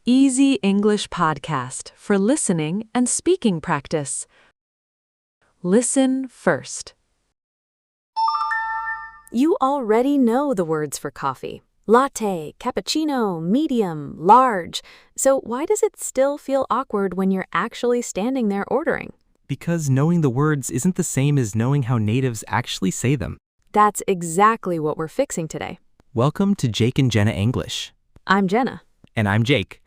easy English podcast for listening and speaking practice. Listen first. You already know the words for coffee. Latte, cappuccino, medium, large. So why does it still feel awkward when you're actually standing there ordering? Because knowing the words isn't the same as knowing how natives actually say them. That's exactly what we're fixing today. Welcome to Jake and Jenna English. I'm Jenna. And I'm Jake.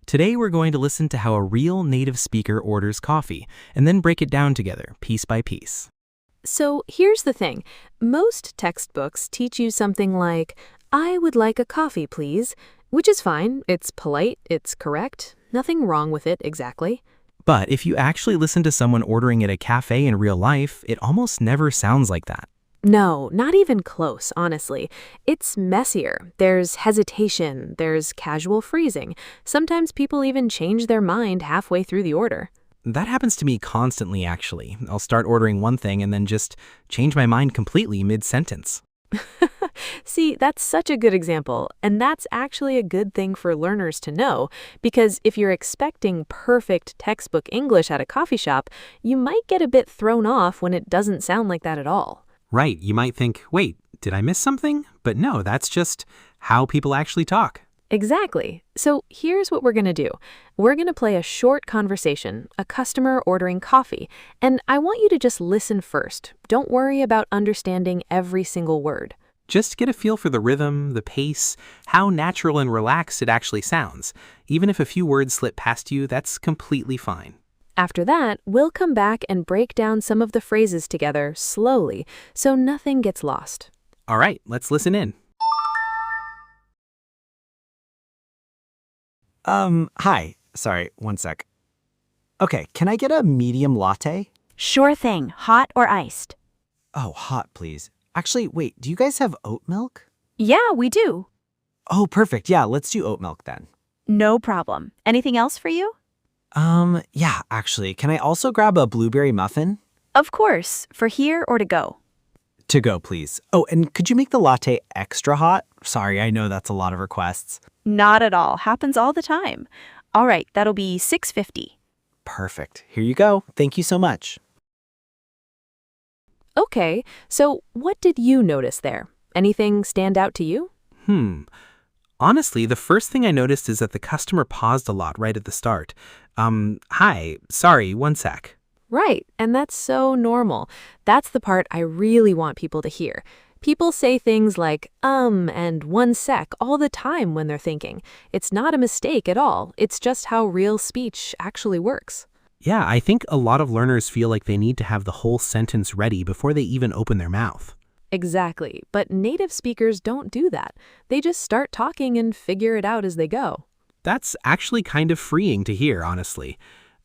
Today we're going to listen to how a real native speaker orders coffee and then break it down together, piece by piece. So here's the thing. Most textbooks teach you something like, I would like a coffee, please, which is fine. It's polite, it's correct, nothing wrong with it exactly. But if you actually listen to someone ordering at a cafe in real life, it almost never sounds like that. No, not even close, honestly. It's messier. There's hesitation, there's casual freezing. Sometimes people even change their mind halfway through the order. That happens to me constantly, actually. I'll start ordering one thing and then just change my mind completely mid-sentence. See, that's such a good example, and that's actually a good thing for learners to know, because if you're expecting perfect textbook English at a coffee shop, you might get a bit thrown off when it doesn't sound like that at all. Right, you might think, wait, did I miss something? But no, that's just how people actually talk. Exactly. So here's what we're going to do. We're going to play a short conversation, a customer ordering coffee, and I want you to just listen first. Don't worry about understanding every single word. Just get a feel for the rhythm, the pace, how natural and relaxed it actually sounds. Even if a few words slip past you, that's completely fine. After that, we'll come back and break down some of the phrases together slowly so nothing gets lost. All right, let's listen in. Hi. Sorry, one sec. Okay, can I get a medium latte? Sure thing, hot or iced. Oh, hot, please. Actually, wait, do you guys have oat milk? Yeah, we do. Oh, perfect. Yeah, let's do oat milk then. No problem. Anything else for you? Yeah, actually, can I also grab a blueberry muffin? Of course, for here or to go. To go, please. Oh, and could you make the latte extra hot? Sorry, I know that's a lot of requests. Not at all. Happens all the time. All right, that'll be $6.50. Perfect. Here you go. Thank you so much. Okay, so what did you notice there? Anything stand out to you? Honestly, the first thing I noticed is that the customer paused a lot right at the start. Hi, sorry, one sec. Right, and that's so normal. That's the part I really want people to hear. People say things like, and one sec all the time when they're thinking. It's not a mistake at all. It's just how real speech actually works. Yeah, I think a lot of learners feel like they need to have the whole sentence ready before they even open their mouth. Exactly, but native speakers don't do that. They just start talking and figure it out as they go. That's actually kind of freeing to hear, honestly.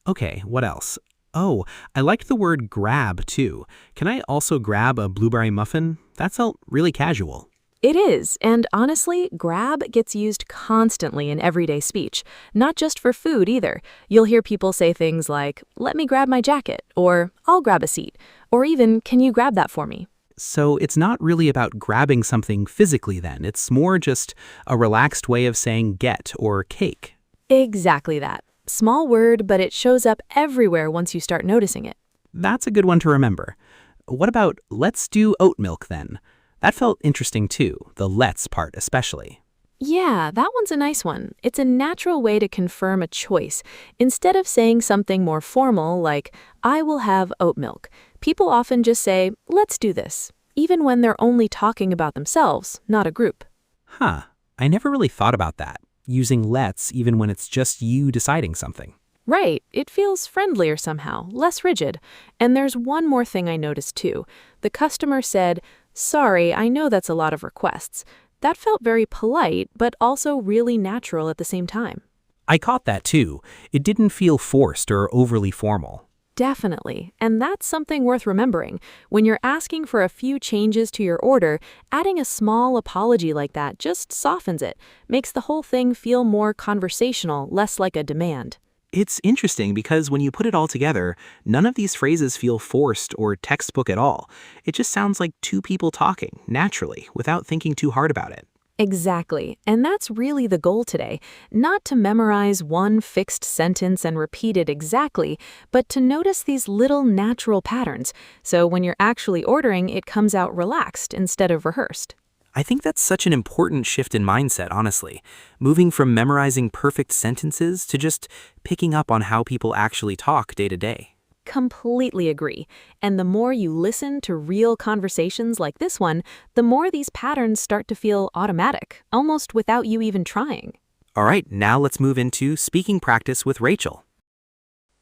Okay, what else? Oh, I liked the word grab, too. Can I also grab a blueberry muffin? That felt really casual. It is, and honestly, grab gets used constantly in everyday speech, not just for food either. You'll hear people say things like, let me grab my jacket, or I'll grab a seat, or even, can you grab that for me? So it's not really about grabbing something physically then. It's more just a relaxed way of saying get or cake. Exactly that. Small word, but it shows up everywhere once you start noticing it. That's a good one to remember. What about let's do oat milk then? That felt interesting too, the let's part especially. Yeah, that one's a nice one. It's a natural way to confirm a choice. Instead of saying something more formal like, I will have oat milk, people often just say, let's do this, even when they're only talking about themselves, not a group. Huh, I never really thought about that, using let's even when it's just you deciding something. Right, it feels friendlier somehow, less rigid. And there's one more thing I noticed too. The customer said, sorry, I know that's a lot of requests. That felt very polite, but also really natural at the same time. I caught that too. It didn't feel forced or overly formal. Definitely, and that's something worth remembering. When you're asking for a few changes to your order, adding a small apology like that just softens it, makes the whole thing feel more conversational, less like a demand. It's interesting because when you put it all together, none of these phrases feel forced or textbook at all. It just sounds like two people talking, naturally, without thinking too hard about it. Exactly. And that's really the goal today. Not to memorize one fixed sentence and repeat it exactly, but to notice these little natural patterns. So when you're actually ordering, it comes out relaxed instead of rehearsed. I think that's such an important shift in mindset, honestly. Moving from memorizing perfect sentences to just picking up on how people actually talk day to day. Completely agree. And the more you listen to real conversations like this one, the more these patterns start to feel automatic, almost without you even trying. All right, now let's move into speaking practice with Rachel.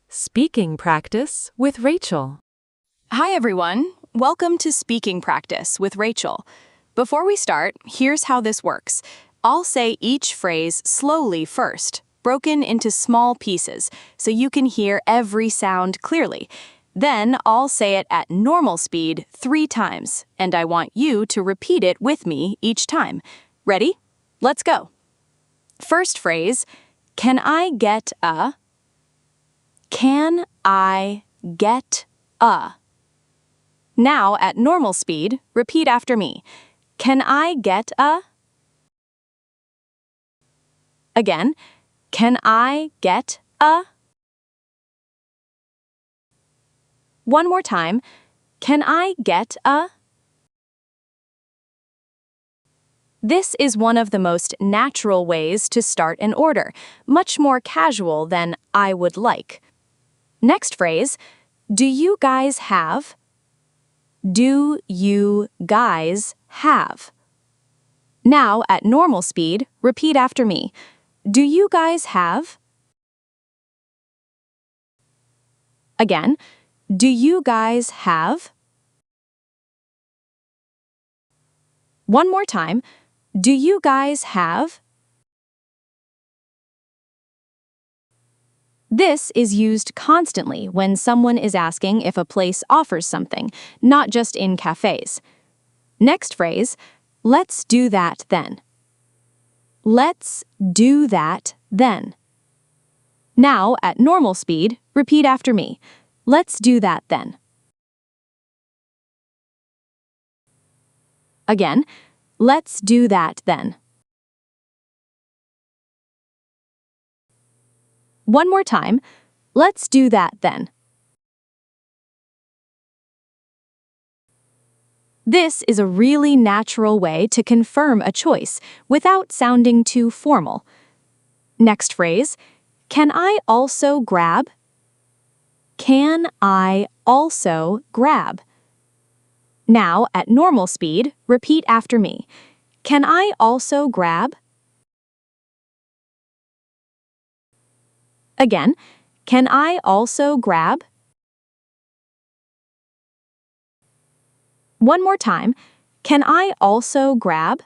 Speaking practice with Rachel. Hi, everyone. Welcome to Speaking Practice with Rachel. Before we start, here's how this works. I'll say each phrase slowly first, broken into small pieces, so you can hear every sound clearly. Then I'll say it at normal speed 3 times, and I want you to repeat it with me each time. Ready? Let's go. First phrase, can I get a? Can I get a? Now, at normal speed, repeat after me. Can I get a? Again, can I get a? One more time. Can I get a? This is one of the most natural ways to start an order, much more casual than I would like. Next phrase, do you guys have? Do you guys have? Now, at normal speed, repeat after me. Do you guys have? Again, do you guys have? One more time. Do you guys have? This is used constantly when someone is asking if a place offers something, not just in cafes. Next phrase, let's do that then. Let's do that then. Now, at normal speed, repeat after me. Let's do that then. Again, let's do that then. One more time. Let's do that then. This is a really natural way to confirm a choice without sounding too formal. Next phrase, can I also grab? Can I also grab? Now, at normal speed, repeat after me. Can I also grab? Again, can I also grab? One more time. Can I also grab?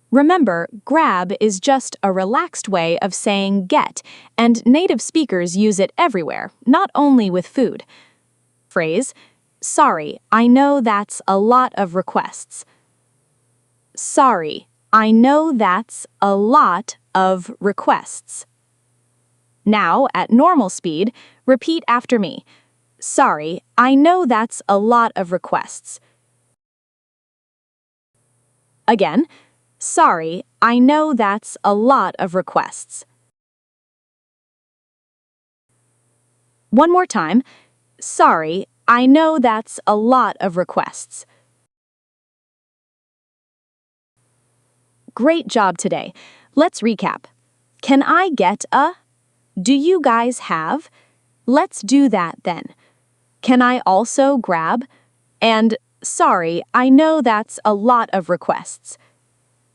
Remember, grab is just a relaxed way of saying get, and native speakers use it everywhere, not only with food. Phrase, sorry, I know that's a lot of requests. Sorry, I know that's a lot of requests. Now, at normal speed, repeat after me. Sorry, I know that's a lot of requests. Again, sorry, I know that's a lot of requests. One more time. Sorry, I know that's a lot of requests. Great job today. Let's recap. Can I get a? Do you guys have? Let's do that then. Can I also grab? And sorry, I know that's a lot of requests.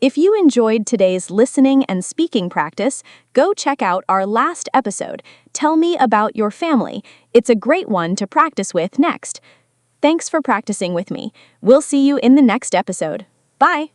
If you enjoyed today's listening and speaking practice, go check out our last episode, Tell Me About Your Family. It's a great one to practice with next. Thanks for practicing with me. We'll see you in the next episode. Bye!